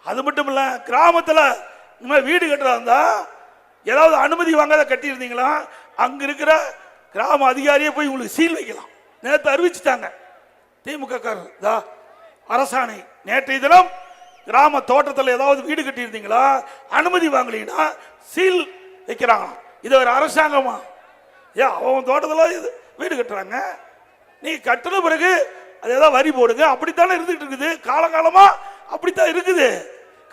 அது மட்டும் இல்ல, கிராமத்தில் வீடு கட்டுறதா இருந்தா ஏதாவது அனுமதி வாங்காத கட்டியிருந்தீங்களா, அங்க இருக்கிற கிராம அதிகாரியே போய் உங்களுக்கு சீல் வைக்கலாம். நேற்று அறிவிச்சுட்டாங்க திமுக அரசாணை. நேற்றைய தினம் கிராம தோட்டத்தில் ஏதாவது வீடு கட்டியிருந்தீங்களா, அனுமதி வாங்கலீங்கன்னா சீல் வைக்கிறாங்க. இது ஒரு அரசாங்கமா? ஏன் அவன் தோட்டத்தில் வீடு கட்டுறாங்க, நீ கட்டின பிறகு அது ஏதாவது வரி போடுங்க. அப்படித்தானே இருந்துட்டு இருக்குது, காலகாலமா அப்படித்தான் இருக்குது.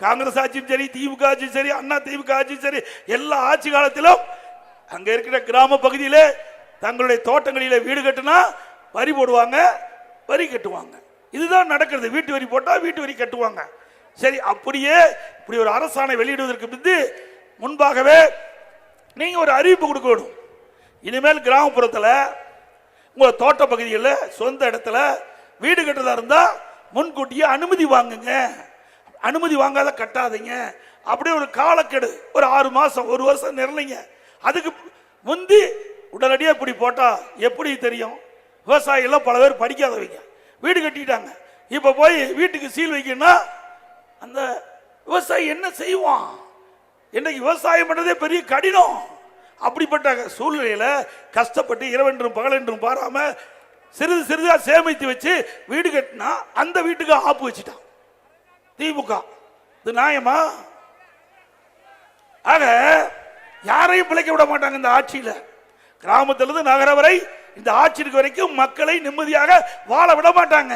காங்கிரஸ் ஆட்சியும் சரி, திமுக ஆட்சியும் சரி, அண்ணா திமுக ஆட்சியும் சரி, எல்லா ஆட்சி காலத்திலும் அங்க இருக்கிற கிராம பகுதியிலே தங்களுடைய தோட்டங்களிலே வீடு கட்டினா வரி போடுவாங்க, வரி கட்டுவாங்க. இதுதான் நடக்கிறது. வீட்டு வரி போட்டா வீட்டு வரி கட்டுவாங்க. சரி, அப்படியே இப்படி ஒரு அரசாணை வெளியிடுவதற்கு முன்பாகவே நீங்க ஒரு அறிவிப்பு கொடுக்கணும். இனிமேல் கிராமப்புறத்தில் உங்க தோட்ட பகுதியில் சொந்த இடத்துல வீடு கட்டுறதா இருந்தா முன்கூட்டியே அனுமதி வாங்குங்க, அனுமதி வாங்காத கட்டாதீங்க. அப்படியே ஒரு காலக்கெடு, ஒரு 6 மாசம் 1 வருஷம் நிர்ணயிங்க. அதுக்கு முந்தி உடனடியாக இப்படி போட்டா எப்படி தெரியும்? விவசாயிகள் பல பேர் படிக்காதவங்க வீடு கட்டிட்டாங்க, இப்ப போய் வீட்டுக்கு சீல் வைக்கணும்னா அந்த விவசாயி என்ன செய்வான்? இன்னைக்கு விவசாயம் பண்றதே பெரிய கடினம். அப்படிப்பட்ட சூழ்நிலையில கஷ்டப்பட்டு இரவென்றும் பகலென்றும் பாராம சிறிது சிறிதா சேமித்து வச்சு வீடு கட்டினா அந்த வீட்டுக்கு ஆப்பு வச்சுட்டான் திமுக. இது நியாயமா? ஆக யாரையும் பிழைக்க விட மாட்டாங்க இந்த ஆட்சியில. கிராமத்திலிருந்து நகர வரை இந்த ஆட்சி இருக்க வரைக்கும் மக்களை நிம்மதியாக வாழ விட மாட்டாங்க.